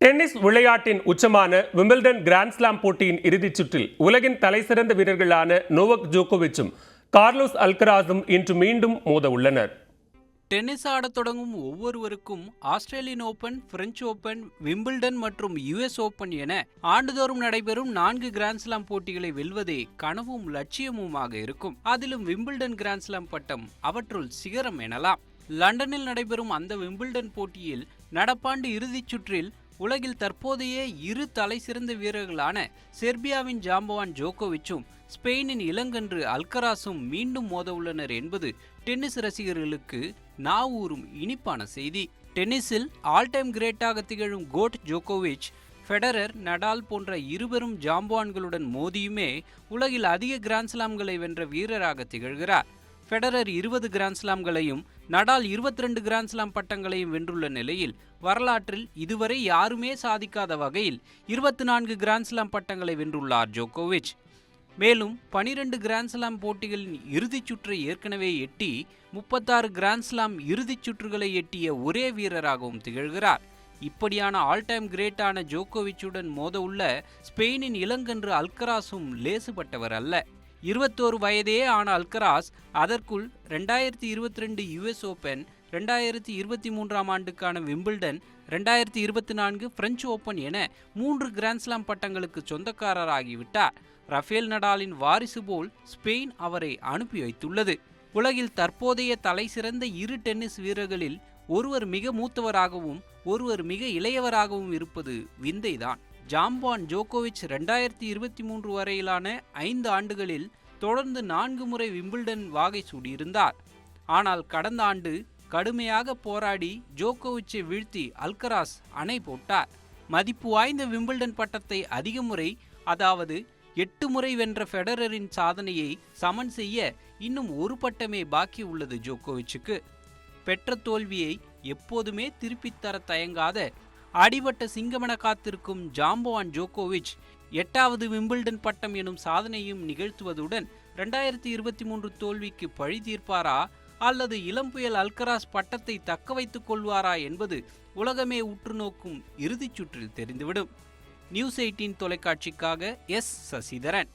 Tennis விளையாட்டின் உச்சமான Wimbledon grand slam போட்டியின் இறுதிச் சுற்றில் உலகின் தலைசிறந்த வீரர்களான நோவக் ஜோகோவிச்சும் கார்லோஸ் அல்கராஸும் இன்று மீண்டும் மோத உள்ளனர். டென்னிஸ் ஆடத் தொடங்கும் ஒவ்வொருவருக்கும் Australian open, French open, Wimbledon மற்றும் யுஎஸ் ஓபன் என ஆண்டுதோறும் நடைபெறும் 4 கிராண்ட்ஸ்லாம் போட்டிகளை வெல்வதே கனவும் லட்சியமுமாக இருக்கும். அதிலும் விம்பிள்டன் கிராண்ட்ஸ்லாம் பட்டம் அவற்றுள் சிகரம் எனலாம். லண்டனில் நடைபெறும் அந்த விம்பிள்டன் போட்டியில் நடப்பாண்டு இறுதிச் சுற்றில் உலகில் தற்போதைய இரு தலை சிறந்த வீரர்களான செர்பியாவின் ஜாம்பவான் ஜோகோவிச்சும் ஸ்பெயினின் இளங்கன்று அல்கராஸும் மீண்டும் மோத உள்ளனர் என்பது டென்னிஸ் ரசிகர்களுக்கு நாவூரும் இனிப்பான செய்தி. டென்னிஸில் ஆல் டைம் கிரேட்டாக திகழும் கோட் ஜோகோவிச், ஃபெடரர், நடால் போன்ற இருவரும் ஜாம்பவான்களுடன் மோதியுமே உலகில் அதிக கிராண்ட்ஸ்லாம்களை வென்ற வீரராக திகழ்கிறார். ஃபெடரர் 20 கிராண்ட்ஸ்லாம்களையும் நடால் 22 கிராண்ட்ஸ்லாம் பட்டங்களையும் வென்றுள்ள நிலையில் வரலாற்றில் இதுவரை யாருமே சாதிக்காத வகையில் 24 கிராண்ட்ஸ்லாம் பட்டங்களை வென்றுள்ளார் ஜோகோவிச். மேலும் 12 கிராண்ட்ஸ்லாம் போட்டிகளின் இறுதிச் சுற்றை ஏற்கனவே எட்டி 36 கிராண்ட்ஸ்லாம் இறுதிச் சுற்றுகளை எட்டிய ஒரே வீரராகவும் திகழ்கிறார். இப்படியான ஆல் டைம் கிரேட்டான ஜோகோவிச்சுடன் மோத உள்ள ஸ்பெயினின் இளங்கன்று அல்கராஸும் லேசுபட்டவர் அல்ல. 21 வயதே ஆன அல்கராஸ் அதற்குள் 2022 யுஎஸ் ஓபன், 2023 ஆண்டுக்கான விம்பிள்டன், 2024 பிரெஞ்சு ஓபன் என 3 கிராண்ட்ஸ்லாம் பட்டங்களுக்கு சொந்தக்காரராகிவிட்டார். ரஃபேல் நடாலின் வாரிசு போல் ஸ்பெயின் அவரை அனுப்பி வைத்துள்ளது. உலகில் தற்போதைய தலை சிறந்த இரு டென்னிஸ் வீரர்களில் ஒருவர் மிக மூத்தவராகவும் ஒருவர் மிக இளையவராகவும் இருப்பது விந்தைதான். ஜாம்பவான் ஜோகோவிச் 2023 வரையிலான 5 ஆண்டுகளில் தொடர்ந்து 4 முறை விம்பிள்டன் வாகை சூடியிருந்தார். ஆனால் கடந்த ஆண்டு கடுமையாக போராடி ஜோகோவிச்சை வீழ்த்தி அல்கராஸ் அணை போட்டார். மதிப்பு வாய்ந்த விம்பிள்டன் பட்டத்தை அதிக முறை, அதாவது 8 முறை வென்ற ஃபெடரரின் சாதனையை சமன் செய்ய இன்னும் ஒரு பட்டமே பாக்கி உள்ளது ஜோகோவிச்சுக்கு. பெற்ற தோல்வியை எப்போதுமே திருப்பித் தர தயங்காத அடிபட்ட சிங்கமென காத்திருக்கும் ஜாம்பவான் ஜோகோவிச் 8வது விம்பிள்டன் பட்டம் எனும் சாதனையும் நிகழ்த்துவதுடன் 2023 தோல்விக்கு பழி தீர்ப்பாரா அல்லது இளம் புயல் அல்கராஸ் பட்டத்தை தக்க வைத்துக் கொள்வாரா என்பது உலகமே உற்று நோக்கும் இறுதிச் சுற்றில் தெரிந்துவிடும். நியூஸ் 18 தொலைக்காட்சிக்காக எஸ். சசிதரன்.